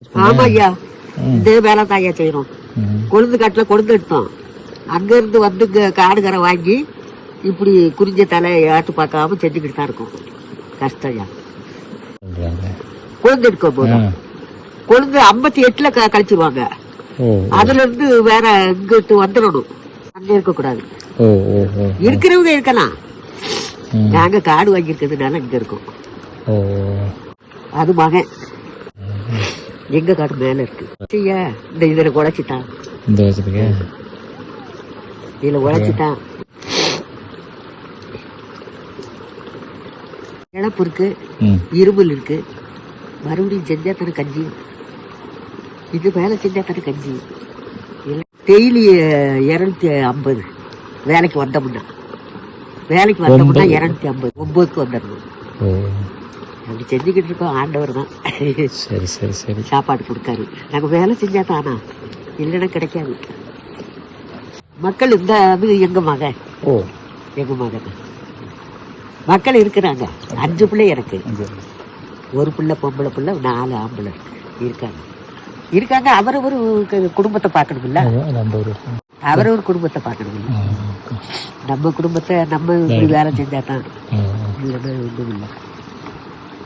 ஆமா ஐயா, இந்த வேலை தான் ஐயா செய்யறோம். கொழுந்து காட்டுல கொழுந்து எடுத்தோம். அங்க இருந்து வந்து காடுகரை வாங்கி இப்படி குறிஞ்ச தலை ஆட்டு பார்க்காம செஞ்சுக்கிட்டு தான் இருக்கும். கஷ்டம் ஐயா. கொழுந்து எடுக்க போதும் கொழுந்து 58ல கழிச்சிருவாங்க. அதுல இருந்து வேற இங்கிட்டு வந்துடணும். அங்க இருக்க கூடாது. இருக்கிறவங்க இருக்கலாம். நாங்க காடு வாங்கி இருக்கிறதுனால இங்க இருக்கோம். அது மகன் எங்க காடு மேல இருக்கு. இந்த இதுல உழைச்சிட்டான். இதுல உழைச்சிட்டான். இழப்பு இருக்கு, இருமல் இருக்கு. மறுபடியும் செஞ்சா தானே கஞ்சி. இது வேலை செஞ்சா தானே கஞ்சி. டெய்லி 250 வேலைக்கு வந்தோம்னா 250 9க்கு வந்துடணும். அப்படி செஞ்சுக்கிட்டு இருக்கோம். ஆண்டவர் தான் சரி சரி சரி சாப்பாடு கொடுக்காரு. நாங்கள் வேலை செஞ்சா தானா, இல்லைன்னா கிடைக்காது. மக்கள் இந்த அது எங்க மகன் எங்க மகன் மக்கள் இருக்கிறாங்க. 5 பிள்ளை எனக்கு. ஒரு பிள்ளை பொம்பளை பிள்ளை, 4 ஆம்பளை இருக்காங்க. அவரவர் குடும்பத்தை பார்க்கணும்ல. அவரவர் குடும்பத்தை பார்க்கணும்ல. நம்ம குடும்பத்தை நம்ம இப்படி வேலை செஞ்சா தான், இல்லைன்னா ஒன்றும் இல்லை.